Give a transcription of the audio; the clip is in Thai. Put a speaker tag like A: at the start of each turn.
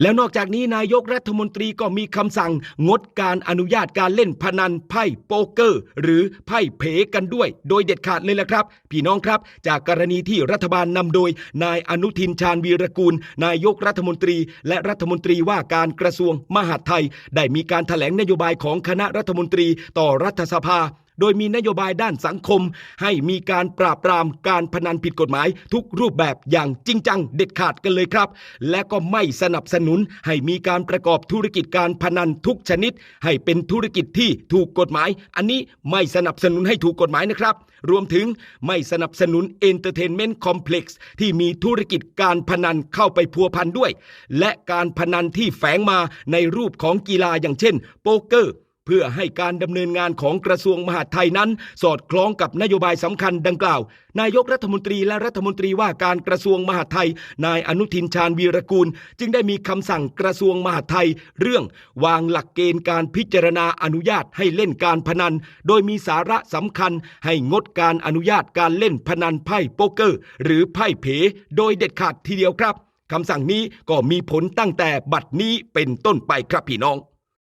A: แล้วนอกจากนี้นายกรัฐมนตรีก็มีคำสั่งงดการอนุญาตการเล่นพนันไพ่โป๊กเกอร์หรือไพ่เผกันด้วยโดยเด็ดขาดเลยล่ะครับพี่น้องครับจากกรณีที่รัฐบาลนำโดยนายอนุทินชาญวีรกูลนายกรัฐมนตรีและรัฐมนตรีว่าการกระทรวงมหาดไทยได้มีการแถลงนโยบายของคณะรัฐมนตรีต่อรัฐสภาโดยมีนโยบายด้านสังคมให้มีการปราบปรามการพนันผิดกฎหมายทุกรูปแบบอย่างจริงจังเด็ดขาดกันเลยครับและก็ไม่สนับสนุนให้มีการประกอบธุรกิจการพนันทุกชนิดให้เป็นธุรกิจที่ถูกกฎหมายอันนี้ไม่สนับสนุนให้ถูกกฎหมายนะครับรวมถึงไม่สนับสนุน Entertainment Complex ที่มีธุรกิจการพนันเข้าไปพัวพันด้วยและการพนันที่แฝงมาในรูปของกีฬาอย่างเช่นโป๊กเกอร์เพื่อให้การดำเนินงานของกระทรวงมหาดไทยนั้นสอดคล้องกับนโยบายสำคัญดังกล่าวนายกรัฐมนตรีและรัฐมนตรีว่าการกระทรวงมหาดไทยนายอนุทินชาญวีรกูลจึงได้มีคำสั่งกระทรวงมหาดไทยเรื่องวางหลักเกณฑ์การพิจารณาอนุญาตให้เล่นการพนันโดยมีสาระสำคัญให้งดการอนุญาตการเล่นพนันไพ่โป๊กเกอร์หรือไพ่เผโดยเด็ดขาดทีเดียวครับคำสั่งนี้ก็มีผลตั้งแต่บัดนี้เป็นต้นไปครับพี่น้อง